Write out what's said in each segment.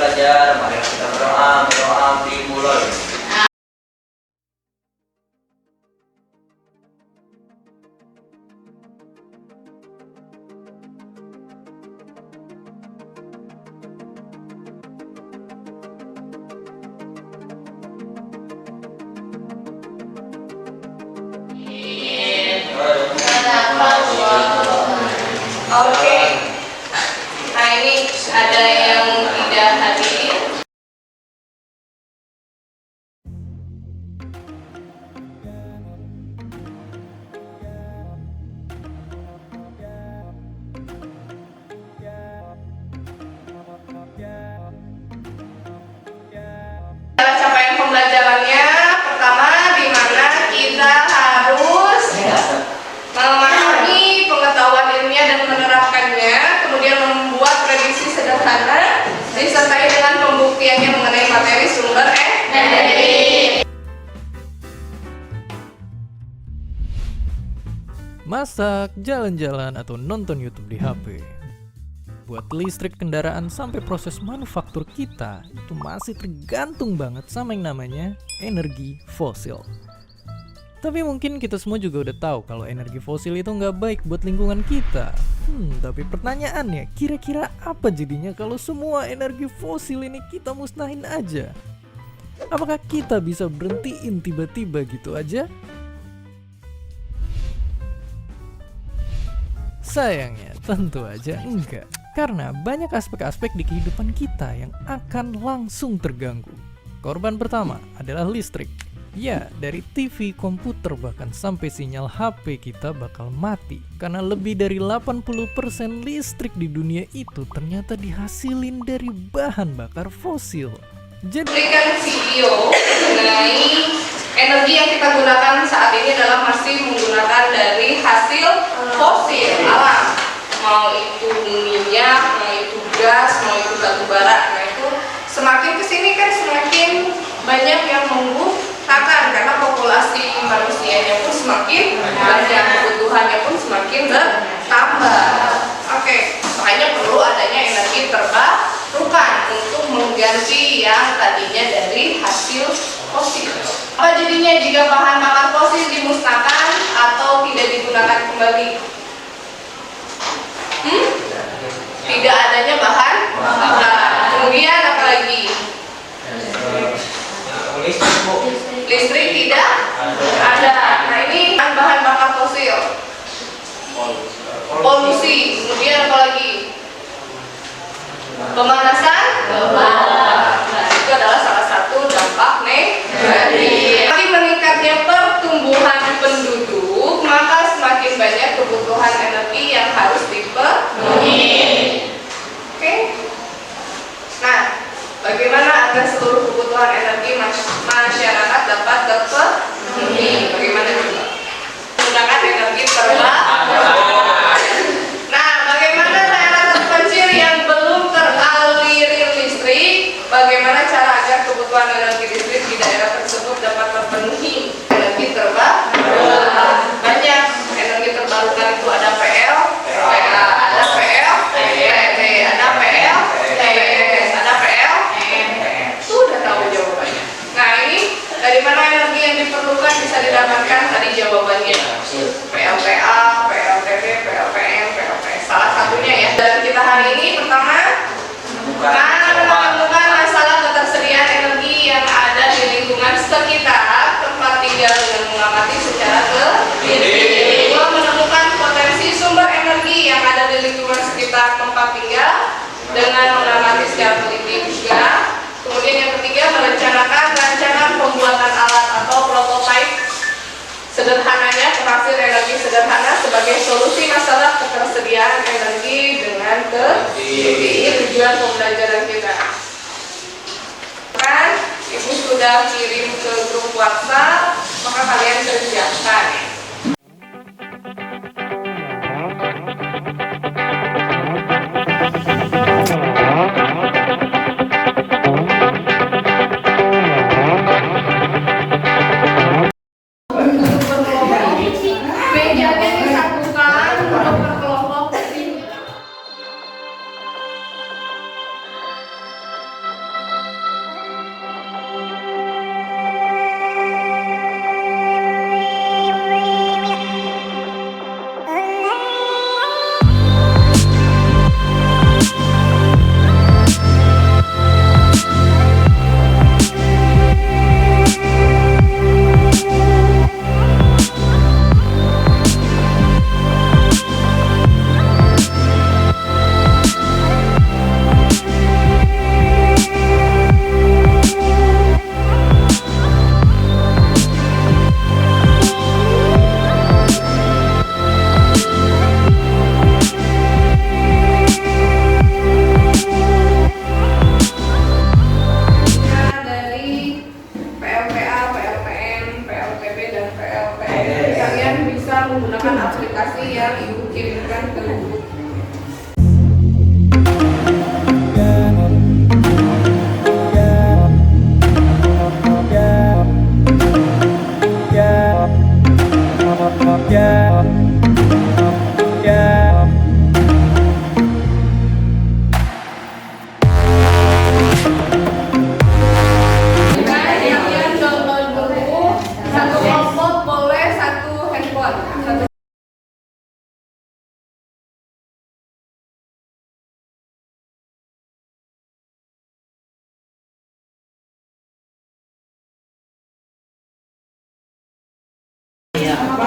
belajar, mari kita berdoa dimulai. Oke. Nah ini ada yang tidak hadir. Dalam capaian pembelajarannya, pertama di mana kita harus memahami pengetahuan ilmiah dan menerapkannya, kemudian membuat prediksi sederhana disertai dengan pembuktiannya mengenai materi sumber energi. Masak, jalan-jalan, atau nonton YouTube di HP. Buat listrik kendaraan sampai proses manufaktur kita, itu masih tergantung banget sama yang namanya energi fosil. Tapi mungkin kita semua juga udah tahu kalau energi fosil itu nggak baik buat lingkungan kita. Tapi pertanyaannya, kira-kira apa jadinya kalau semua energi fosil ini kita musnahin aja? Apakah kita bisa berhentiin tiba-tiba gitu aja? Sayangnya, tentu aja enggak. Karena banyak aspek-aspek di kehidupan kita yang akan langsung terganggu. Korban pertama adalah listrik. Ya, dari TV, komputer, bahkan sampai sinyal HP kita bakal mati. Karena lebih dari 80% listrik di dunia itu ternyata dihasilin dari bahan bakar fosil. Jadi, Berikan video mengenai energi yang kita gunakan saat ini adalah masih menggunakan dari hasil fosil alam. Mau itu minyak, mau itu gas, mau itu batu bara. Nah itu semakin kesini kan semakin banyak yang menggunakan karena populasi manusianya pun semakin banyak, kebutuhannya pun semakin bertambah. Oke, makanya perlu adanya energi terbarukan untuk mengganti yang tadinya dari hasil fosil. Apa jadinya jika bahan bakar fosil dimusnahkan atau tidak digunakan kembali? Tidak adanya bahan bakar. Kemudian apa lagi? Listrik tidak ada. Nah ini bahan bakar fosil. Polusi. Kemudian apa lagi? Pemanasan global. Nah itu adalah salah satu dampak negatif. Semakin meningkatnya pertumbuhan penduduk, maka semakin banyak kebutuhan energi yang harus dipenuhi. Oke. Nah, bagaimana agar seluruh kebutuhan energi masyarakat dapat terpenuhi? Bagaimana juga? Menggunakan energi terbarukan. Nah, bagaimana daerah terpencil yang belum teraliri listrik? Bagaimana cara agar kebutuhan energi listrik di daerah tersebut dapat terpenuhi? Energi terbarukan. Banyak energi terbarukan itu ada PL, PA, ada PL, PT, ada PL, TBS, ada PL, sudah tahu jawabannya. Nah ini dari mana energi yang diperlukan bisa didapatkan? Tadi jawabannya PLTA, PLTB, PLPM, PLPS. Salah satunya ya. Dan kita hari ini pertama menemukan masalah ketersediaan energi yang ada di lingkungan sekitar tempat tinggal dengan mengamati secara teliti. Kedua, menemukan potensi sumber energi yang ada di lingkungan sekitar tempat tinggal dengan mengamati secara teliti juga. Kemudian yang ketiga, merencanakan rancangan pembuatan alat atau prototipe sederhananya penghasil energi sederhana sebagai solusi masalah ketersediaan energi dengan teliti. Ini tujuan pembelajaran kita. Kan Ibu sudah kirim ke grup WhatsApp, maka kalian kerjakan. Mejanya disatukan untuk berkelompok.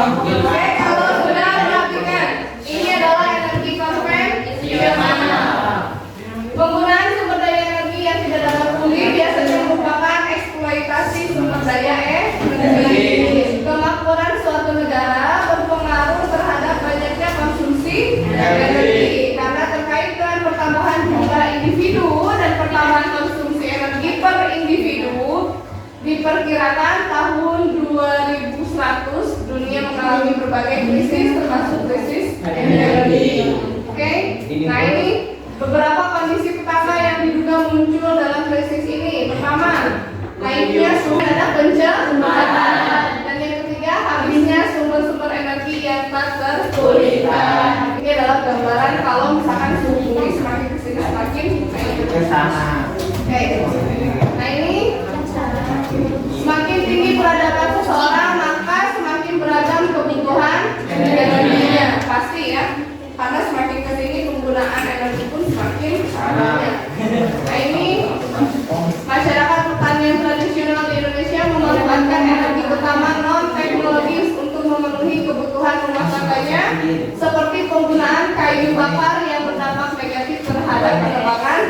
Oke, kalau sudah perhatikan, ini adalah energi konvensional. Penggunaan sumber daya energi yang tidak dapat pulih biasanya merupakan eksploitasi sumber daya energi. Kemakmuran suatu negara berpengaruh terhadap banyaknya konsumsi energi karena terkait dengan pertambahan jumlah individu dan pertambahan konsumsi energi per individu. Diperkirakan tahun 2100 dunia mengalami berbagai krisis termasuk krisis energi. Oke, nah ini beberapa kondisi utama yang diduga muncul dalam krisis ini. Pertama, naiknya sumber daya pencemaran, dan yang ketiga habisnya sumber-sumber energi yang tak terpulihkan. Ini adalah gambaran kalau misalkan suhu bumi semakin kesini semakin ke sana. Oke, nah ini semakin tinggi peradaban seseorang maka semakin beragam kebutuhan energinya, pasti ya. Karena semakin kesini penggunaan energi pun semakin banyak. Nah ini masyarakat pertanian tradisional di Indonesia memanfaatkan energi utama non teknologis untuk memenuhi kebutuhan rumah tangganya, seperti penggunaan kayu bakar yang berdampak negatif terhadap penebangan.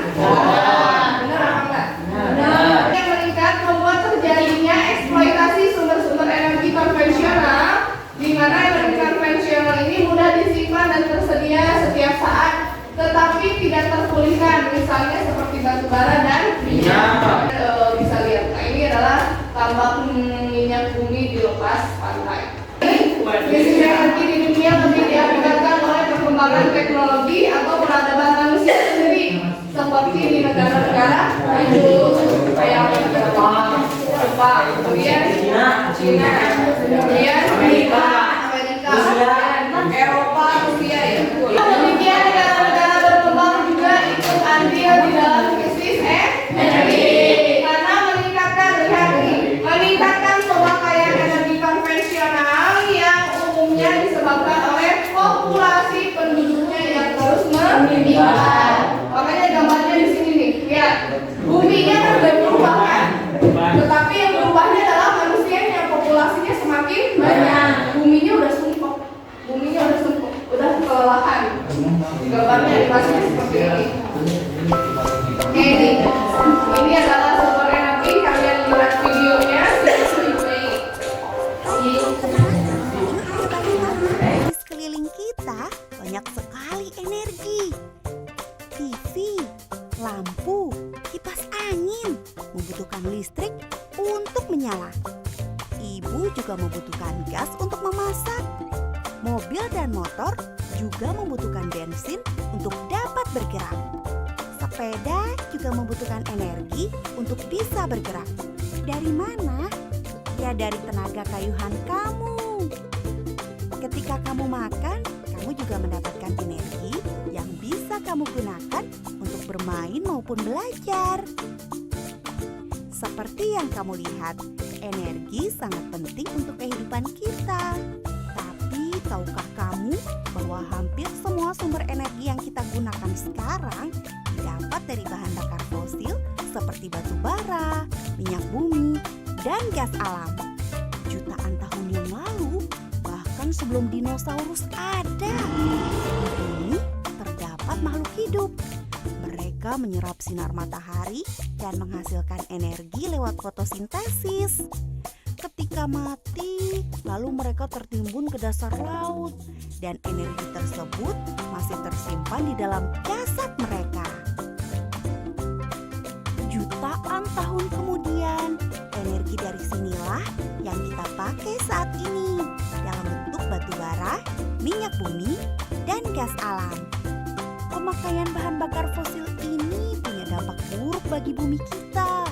Benar apa enggak? Benar. Yang meningkat membuat terjadinya eksploitasi sumber-sumber energi konvensional, di mana energi konvensional ini mudah disimpan dan tersedia setiap saat, tetapi tidak terpulihkan, misalnya seperti batu bara dan minyak. Bisa lihat, nah ini adalah tambang minyak bumi di lepas pantai. Krisis energi di dunia lebih diakibatkan oleh perkembangan teknologi atau peradaban manusia sendiri, seperti di negara-negara maju kayak Jepang, kemudian Cina, kemudian Amerika, Eropa, Rusia ya. Demikian negara-negara berkembang juga ikut andil di dalam krisis energi karena meningkatkan pemakaian energi konvensional yang umumnya disebabkan oleh populasi penduduknya yang terus meningkat. Makanya gambarnya di sini nih, lihat, buminya kan udah berubah kan, tetapi yang berubahnya adalah manusianya, populasinya semakin banyak, buminya udah sumpah, udah kelelahan. Gambarnya animasinya seperti ini. Oke, ini adalah sumber energi, kalian lihat videonya. Di sekeliling kita banyak sekali energi. TV, lampu, kipas angin membutuhkan listrik untuk menyala. Ibu juga membutuhkan gas untuk memasak. Mobil dan motor juga membutuhkan bensin untuk dapat bergerak. Sepeda juga membutuhkan energi untuk bisa bergerak. Dari mana? Ya dari tenaga kayuhan kamu. Ketika kamu makan, kamu juga mendapatkan energi yang bisa kamu gunakan untuk bermain maupun belajar. Seperti yang kamu lihat, energi sangat penting untuk kehidupan kita. Tapi tahukah kamu bahwa hampir semua sumber energi yang kita gunakan sekarang didapat dari bahan bakar fosil seperti batu bara, minyak bumi, dan gas alam. Jutaan tahun yang lalu, bahkan sebelum dinosaurus ada, di bumi terdapat makhluk hidup. Mereka menyerap sinar matahari dan menghasilkan energi lewat fotosintesis. Ketika mati, lalu mereka tertimbun ke dasar laut dan energi tersebut masih tersimpan di dalam jasad mereka. Jutaan tahun kemudian, energi dari sinilah yang kita pakai saat ini dalam bentuk batu bara, minyak bumi, dan gas alam. Pemakaian bahan bakar fosil ini punya dampak buruk bagi bumi kita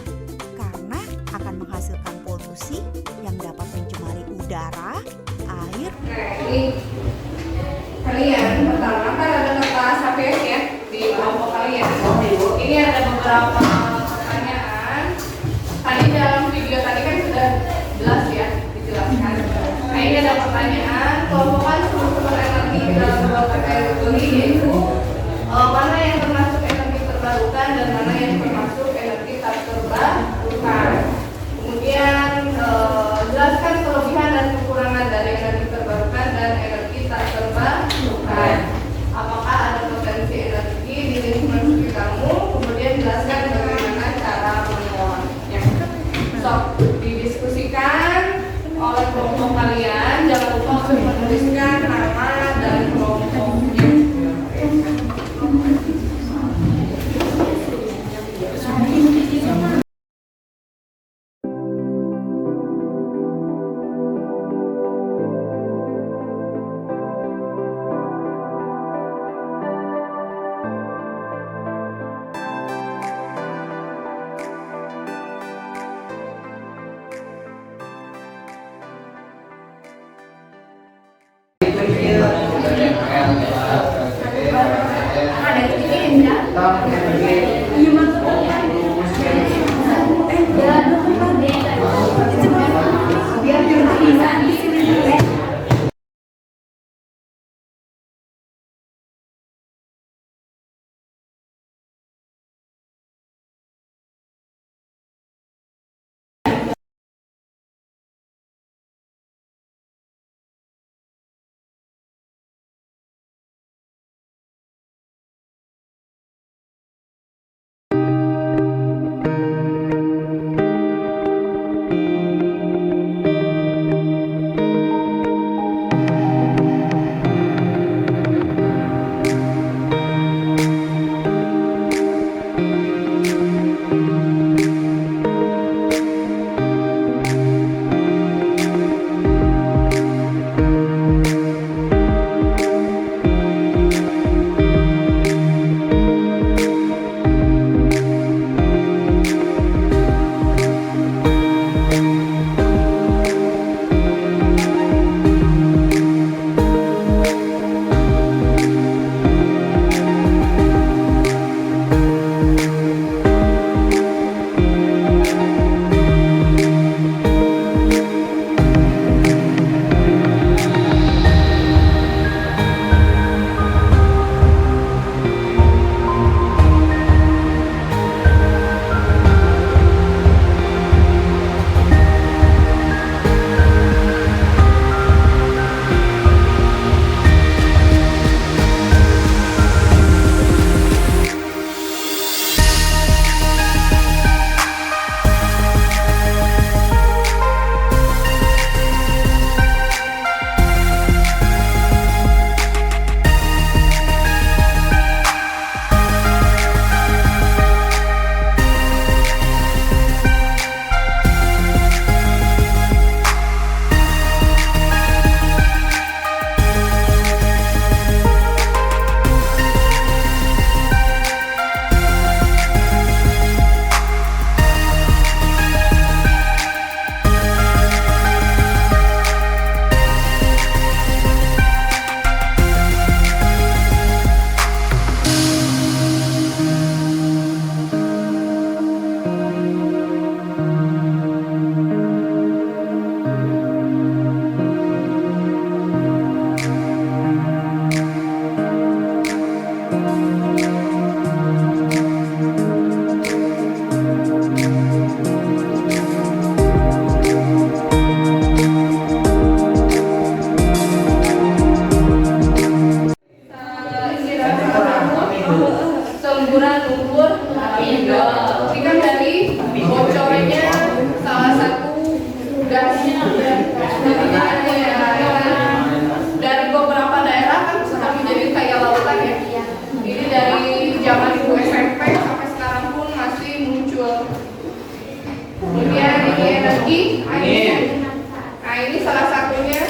karena akan menghasilkan polusi yang dapat mencemari udara, air. Ini kalian pertama kan ada kertas HPS ya di kelompok kalian. Ini ada beberapa pertanyaan. Tadi dalam video tadi kan sudah jelas ya dijelaskan. Nah ini ada pertanyaan, kelompokkan sumber energi dalam beberapa kategori, yaitu mana yang termasuk energi terbarukan dan mana yang termasuk energi tak terbarukan. Kemudian jelaskan kelebihan dan kekurangan dari energi terbarukan semburan lumpur hijau. Ini kan dari bocornya salah satu gasnya dari beberapa daerah kan sudah menjadi kayak lautan ya. Ini dari zaman ibu SMP sampai sekarang pun masih muncul. Kemudian ini energi angin. Nah ini salah satunya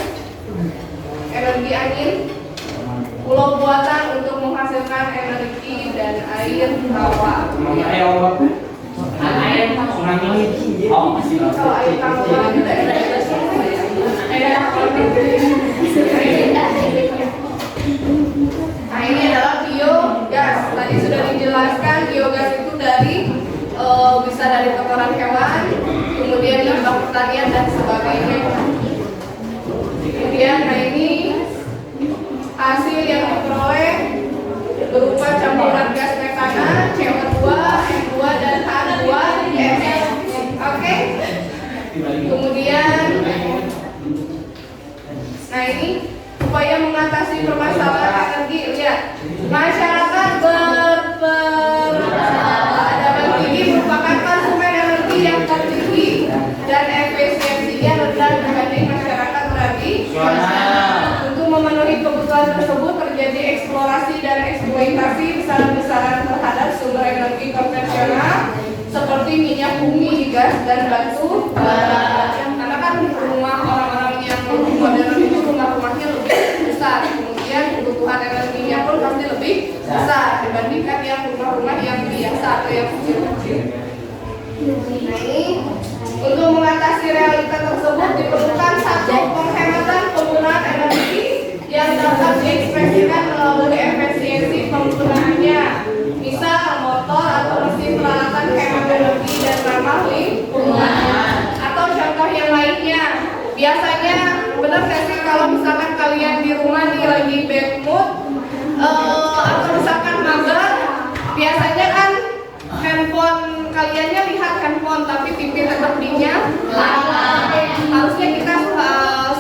energi angin. Pulau buatan untuk menghasilkan energi dan air tawar. Air tsunami oh masih Kalau air tawar itu dari Nah ini adalah biogas. Tadi sudah dijelaskan biogas itu dari bisa dari kotoran hewan, kemudian limbah pertanian dan sebagainya. Kemudian nah ini hasil yang diperoleh berupa campuran gas metana, CO2, N2 dan H2 NL. Oke. Kemudian nah ini upaya mengatasi permasalahan energi. Lihat, masyarakat berperadaban tinggi merupakan konsumen energi yang tertinggi dan efisiensinya rendah dibanding masyarakat tradisional. Untuk memenuhi kebutuhan tersebut terjadi eksplorasi dan eksploitasi besar-besaran terhadap sumber energi konvensional seperti minyak bumi, gas dan batu bara. Karena kan rumah orang-orang yang modern itu rumah-rumahnya lebih besar, kemudian kebutuhan energinya pun pasti lebih besar dibandingkan yang rumah-rumah yang biasa atau yang kecil-kecil. Nah ini untuk mengatasi realita tersebut diperlukan satu penghematan penggunaan energi yang dapat diekspresikan melalui efisiensi penggunaannya. Misal dapat hemat energi dan ramah lingkungan. Atau contoh yang lainnya, biasanya benar nggak sih kalau misalkan kalian di rumah nih lagi bad mood atau misalkan mager, biasanya kan handphone kaliannya lihat handphone tapi TV tetap dinyalakan. Harusnya kita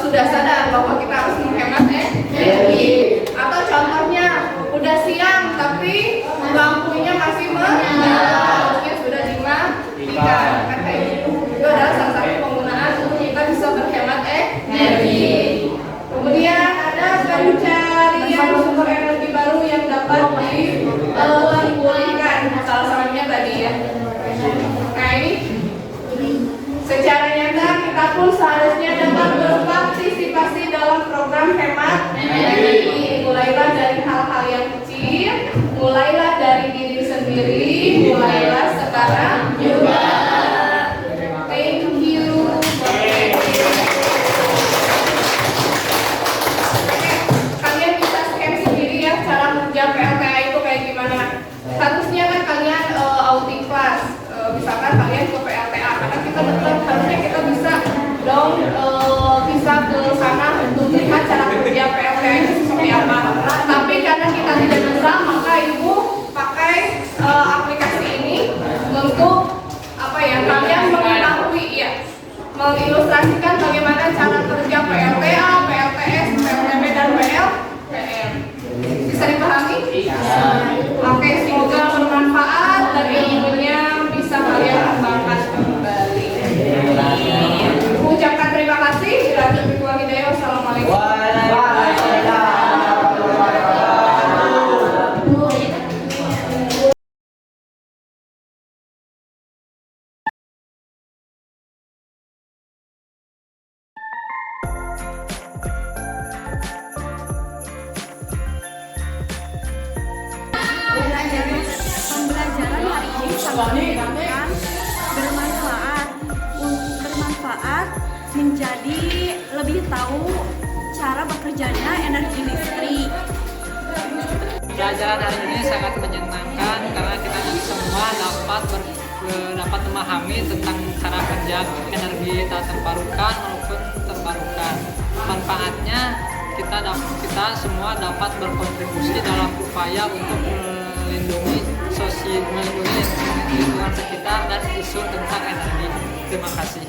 sudah sadar bahwa kita harus menghemat energi. Atau contohnya udah siang tapi lampunya masih menyala, harusnya sudah dimatikan. Kan kayak gitu. Itu adalah salah satu penggunaan untuk kita bisa berhemat energi. Kemudian ada pencarian sumber energi baru yang dapat dipulihkan. Salah satunya tadi ya. Nah ini secara nyata kita pun seharusnya dapat berpartisipasi dalam program hemat energi. Mulailah dari hal-hal yang kecil, mulailah dari diri sendiri, mulailah sekarang juga. Thank you. Kalian bisa scan sendiri ya cara kerja PLTA itu kayak gimana. Harusnya kan kalian outing kelas, misalkan kalian ke PLTA karena kita dekat, harusnya kita bisa dong bisa ke sana untuk melihat cara kerja PLTA itu seperti apa. Tapi karena kita tidak bisa, maka ibu pakai aplikasi ini untuk apa ya, kalian mengetahui ya, mengilustrasikan bagaimana cara kerja PLTA, PLTS, PLTB dan PLPM. Bisa dipahami? Oke, semoga bermanfaat dan ilmunya bisa kalian kembangkan kembali. Ucapkan terima kasih. Wassalamualaikum. Pembelajaran hari ini sangat menyenangkan, bermanfaat menjadi lebih tahu cara bekerjanya energi listrik. Pembelajaran hari ini sangat menyenangkan karena kita semua dapat memahami tentang cara kerja energi tak terbarukan maupun terbarukan. Manfaatnya kita semua dapat berkontribusi dalam upaya untuk melindungi lingkungan sekitar dan isu tentang energi. Terima kasih.